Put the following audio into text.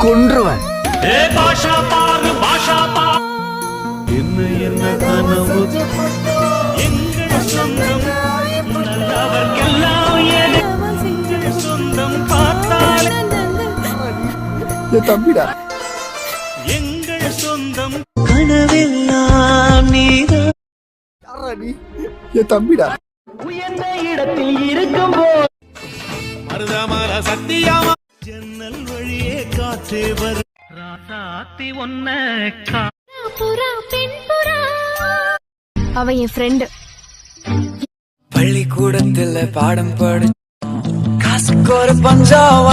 கொன்றுவன். என்ன என்ன கனவு எங்கள் சொந்தம் நல்லவர்க்கெல்லாம் எங்கள் சொந்தம் பார்த்தால் என் தம்பிடா. எங்கள் சொந்தம் கனவெல்லாம் நீதான். யாரா நீ? என் தம்பிடா. உயர்ந்த இடத்தில் இருக்கும் போது மருதமர சத்தியமா ஜன்னல் வழியே காற்றே வரும் ராசாத்தி ஒன்ன அவ என் ஃப்ரெண்டு. பள்ளிக்கூடத்துல பாடம் படி காசுக்கு ஒரு பஞ்சாவ